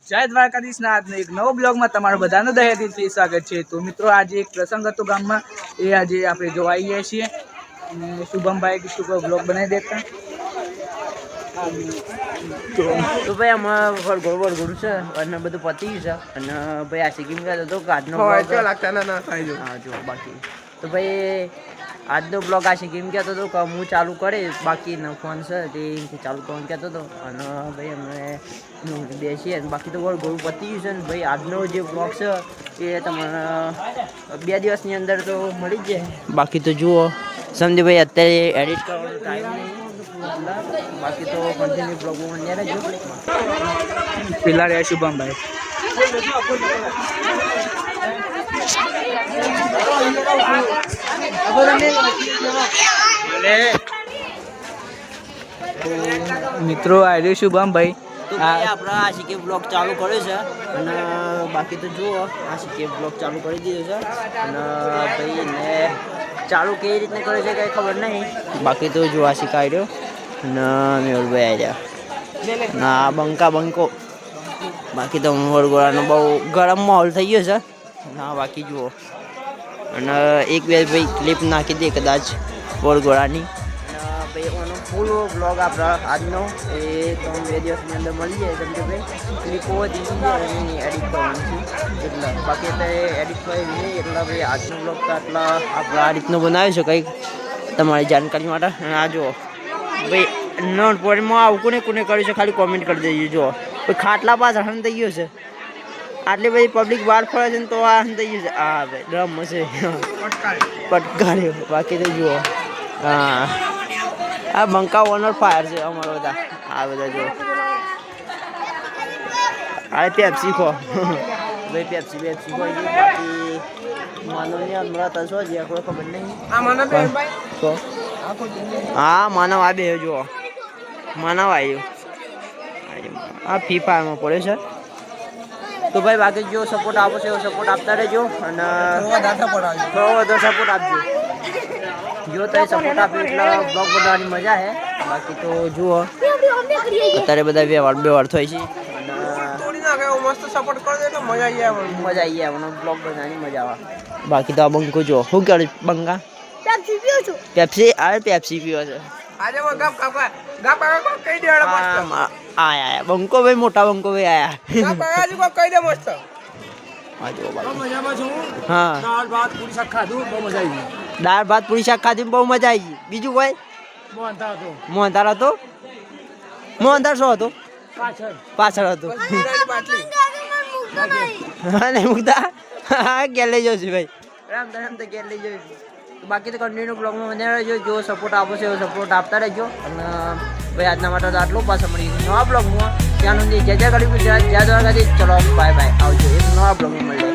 જય દ્વારકાધીશના આજના એક નવો બ્લોગમાં તમારું બધાનું દહેથી સ્વાગત છે। તો મિત્રો આજે એક પ્રસંગ હતો ગામમાં, એ આજે આપણે જોવા આવીએ છીએ અને શુભમભાઈ કીધું કે બ્લોગ બનાવી દેતા। તો ભાઈ આમાં ગોળ છે અને બધું પતી છે અને ભાઈ આ સિક્કિમ ગયા તો આજનો હા જો બાકી તો ભાઈ આજનો બ્લોગ આ સિક્કિમ કહેતો હતો કે હું ચાલુ કરીશ, બાકી ન ફોન છે તે ચાલુ કરવાનું કહેતો હતો અને ભાઈ અમે બેસીએ બાકી તો ગોળ પતી ગયું છે ને ભાઈ આજનો જે બ્લોગ છે એ તમને 2 દિવસની અંદર તો મળી જ જાય। બાકી તો જુઓ સમજી ભાઈ અત્યારે એડિટ કરવાનો ટાઈમ નહીં, બાકી તો કન્ટિન્યુ બ્લોગમાં બન્યા રહેજો। પેલા રહ્યા શુભમભાઈ। મિત્રો આવ્યો શુભમભાઈ તો ભાઈ આપણા આ સિક્કિમ બ્લોગ ચાલુ કર્યો છે અને બાકી તો જુઓ આ સિક્કિમ બ્લોગ ચાલુ કરી દીધો છે અને ભાઈ ને ચાલુ કેવી રીતને કરે છે કંઈ ખબર નહીં, બાકી તો જુઓ આ શીખાઈ રહ્યો અને મેહુલભાઈ આવ્યા ના બંકો બાકી તો વરઘોડાનો બહુ ગરમ માહોલ થઈ ગયો છે ના બાકી જુઓ અને એક બે ભાઈ ક્લિપ નાખી દે કદાચ વરઘોડાની ભાઈ એનો ફૂલ બ્લોગ આપણા આજનો એ 2 દિવસની અંદર મળી જાય કેમ કે ભાઈ ક્લિપો દીધી એડિટ કરવાની છે એટલે બાકી અત્યારે એડિટ કરી નહીં એટલે ભાઈ આજનો બ્લોગ તો આટલા આપણે આ રીતનો બનાવ્યો છે કંઈક તમારી જાણકારી માટે। અને આ જુઓ ભાઈ નોટપોઈન્ટમાં આવું કોને કર્યું છે ખાલી કોમેન્ટ કરી દેજો। જુઓ ભાઈ ખાટલા પાછળ હન થઈ ગયો છે, આટલી બધી પબ્લિક બહાર ફરે છે ને તો આ હન થઈ ગયું છે, હા ભાઈ ડ્રમ હશે પટકાર્યો બાકી તો જુઓ હા આ બંકા ઓનર ફાયર છે અમારા બધા આ બધા જો આ પેપ્સી ખો ભાઈ પેપ્સી ખો બાકી માનવની હમણાં તસો જે કોઈ ખબર નહીં હા માનવ આ બે જુઓ માનવ આવ્યો આ ફ્રી ફાયરમાં પડે છે। તો ભાઈ બાકી જો સપોર્ટ આપો છો એવો સપોર્ટ આપતા રહેજો અને થોડો વધુ સપોર્ટ આપજો। જો તો સપોર્ટ આપ્યો એટલે બ્લોગ બનાવવાની મજા છે। બાકી તો જુઓ અત્યારે બધા વ્યવહાર થાય છે અને મસ્ત સપોર્ટ કરી દે એટલે મજા આવી જાય બ્લોગ બનાવવાની મજા આવે। બાકી તો આ બંકો જો શું કરે બંકા પેપ્સી પીવો છે આયા બંકો ભાઈ મોટા બંકો ભાઈ આયા હા દાળ ભાત પૂરી શાક ખાધી બહુ મજા આવી ગઈ। બીજું કોઈ મોહનથાળ હતો શું હતો પાછળ હતો નહીં મૂકતા ઘેર લઈ જશે ભાઈ રામ તો ઘેર લઈ જશે। બાકી તો કન્ટિન્યુ બ્લોગમાં બન્યા રહેજો, જો સપોર્ટ આપો છો એવો સપોર્ટ આપતા રહેજો અને ભાઈ આજના માટે તો આટલું પાછા મળી નવા બ્લોગમાં ત્યાં સુધી જય કરી જય દ્વારકાધીશ। ચલો બાય આવજો એક નવા બ્લોગમાં મળી।